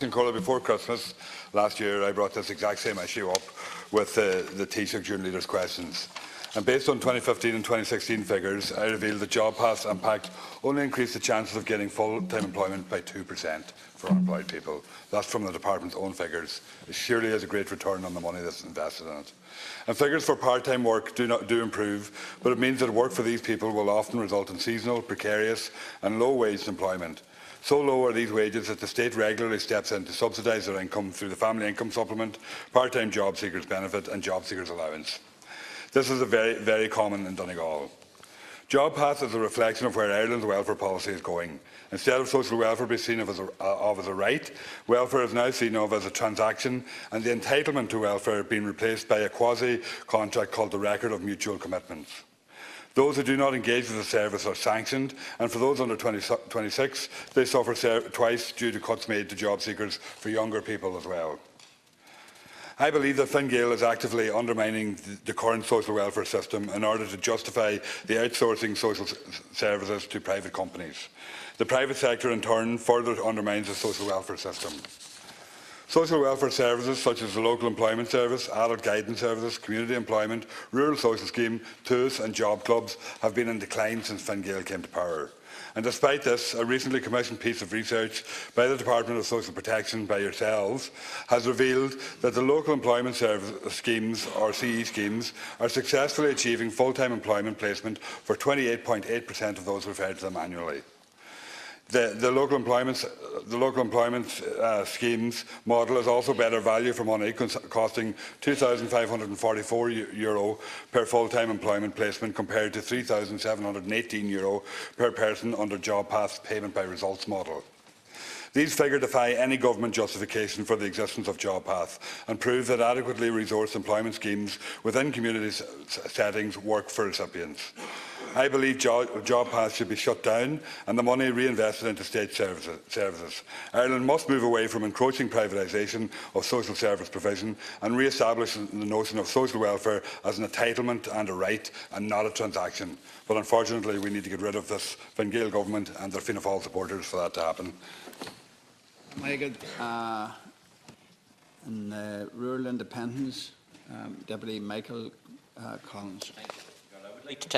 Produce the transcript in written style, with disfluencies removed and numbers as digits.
In Colour, before Christmas last year, I brought this exact same issue up with the Taoiseach during Leaders' Questions. And based on 2015 and 2016 figures, I revealed that Jobpath's impact only increased the chances of getting full-time employment by 2% for unemployed people. That's from the Department's own figures. It surely is a great return on the money that's invested in it. And figures for part-time work do improve, but it means that work for these people will often result in seasonal, precarious and low-wage employment. So low are these wages that the state regularly steps in to subsidise their income through the Family Income Supplement, Part-Time Job Seekers Benefit and Job Seekers Allowance. This is very common in Donegal. Jobpath is a reflection of where Ireland's welfare policy is going. Instead of social welfare being seen of as a right, welfare is now seen of as a transaction, and the entitlement to welfare being replaced by a quasi-contract called the Record of Mutual Commitments. Those who do not engage with the service are sanctioned, and for those under 26, they suffer twice due to cuts made to job seekers for younger people as well. I believe that Fine Gael is actively undermining the current social welfare system in order to justify the outsourcing social services to private companies. The private sector, in turn, further undermines the social welfare system. Social welfare services such as the Local Employment Service, Adult Guidance Services, Community Employment, Rural Social Scheme, TUS and Job Clubs have been in decline since Fine Gael came to power. And despite this, a recently commissioned piece of research by the Department of Social Protection, by yourselves, has revealed that the Local Employment Service Schemes, or CE schemes, are successfully achieving full-time employment placement for 28.8% of those referred to them annually. The local employment schemes model is also better value for money, costing €2,544 per full-time employment placement compared to €3,718 per person under Jobpath's payment by results model. These figures defy any government justification for the existence of Jobpath and prove that adequately resourced employment schemes within community settings work for recipients. I believe Jobpath should be shut down and the money reinvested into state services. Ireland must move away from encroaching privatisation of social service provision and re-establish the notion of social welfare as an entitlement and a right and not a transaction. But unfortunately, we need to get rid of this Fine Gael government and their Fianna Fáil supporters for that to happen. In rural independence, Deputy Michael Collins. I would like to